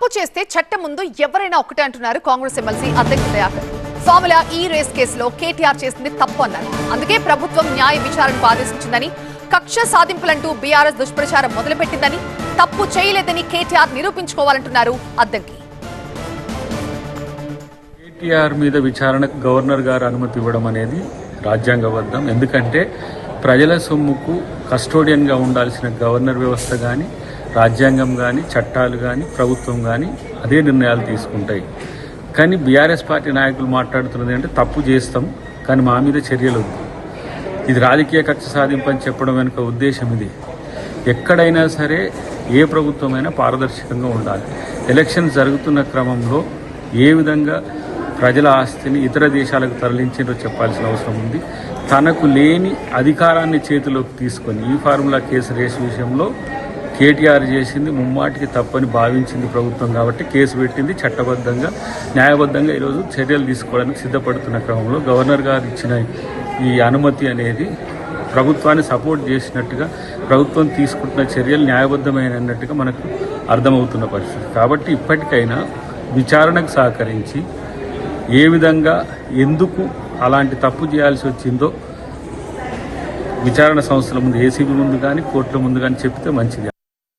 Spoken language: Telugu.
తప్పు చేస్తే చట్టం ముందు ఎవరైనా ఒకటే అంటున్నారు కాంగ్రెస్ ఎమ్మెల్సీ అద్దెకి దయాకర్. ఫార్ములా ఈ రేస్ కేసులో కేటీఆర్ చేసింది తప్పు అన్నారు. అందుకే ప్రభుత్వం న్యాయ విచారణకు ఆదేశించిందని, కక్ష సాధింపులంటూ బీఆర్ఎస్ దుష్ప్రచారం మొదలుపెట్టిందని, తప్పు చేయలేదని కేటీఆర్ నిరూపించుకోవాలంటున్నారు అద్దెకి. కేటీఆర్ మీద విచారణకు గవర్నర్ గారు అనుమతి ఇవ్వడం అనేది రాజ్యాంగబద్ధం. ఎందుకంటే ప్రజల సొమ్ముకు కస్టోడియన్గా ఉండాల్సిన గవర్నర్ వ్యవస్థ కానీ, రాజ్యాంగం కానీ, చట్టాలు కానీ, ప్రభుత్వం కానీ అదే నిర్ణయాలు తీసుకుంటాయి. కానీ బీఆర్ఎస్ పార్టీ నాయకులు మాట్లాడుతున్నది అంటే తప్పు చేస్తాం కానీ మా మీద చర్యలు వద్దు, ఇది రాజకీయ కక్ష సాధింపు అని చెప్పడం వెనుక ఉద్దేశం ఇది. ఎక్కడైనా సరే ఏ ప్రభుత్వమైనా పారదర్శకంగా ఉండాలి. ఎలక్షన్ జరుగుతున్న క్రమంలో ఏ విధంగా ప్రజల ఆస్తిని ఇతర దేశాలకు తరలించిందో చెప్పాల్సిన అవసరం ఉంది. తనకు లేని అధికారాన్ని చేతిలోకి తీసుకొని ఈ ఫార్ములా కేసు రేసు విషయంలో కేటీఆర్ చేసింది ముమ్మాటికి తప్పని భావించింది ప్రభుత్వం. కాబట్టి కేసు పెట్టింది. చట్టబద్ధంగా న్యాయబద్ధంగా ఈరోజు చర్యలు తీసుకోవడానికి సిద్ధపడుతున్న క్రమంలో గవర్నర్ గారు ఇచ్చిన ఈ అనుమతి అనేది ప్రభుత్వాన్ని సపోర్ట్ చేసినట్టుగా, ప్రభుత్వం తీసుకుంటున్న చర్యలు న్యాయబద్ధమైనట్టుగా మనకు అర్థమవుతున్న పరిస్థితి. కాబట్టి ఇప్పటికైనా విచారణకు సహకరించి ఏ విధంగా ఎందుకు అలాంటి తప్పు చేయాల్సి వచ్చిందో విచారణ సంస్థల ముందు, ఏసీబీ ముందు కానీ, కోర్టుల ముందు కానీ చెప్తే మంచిది.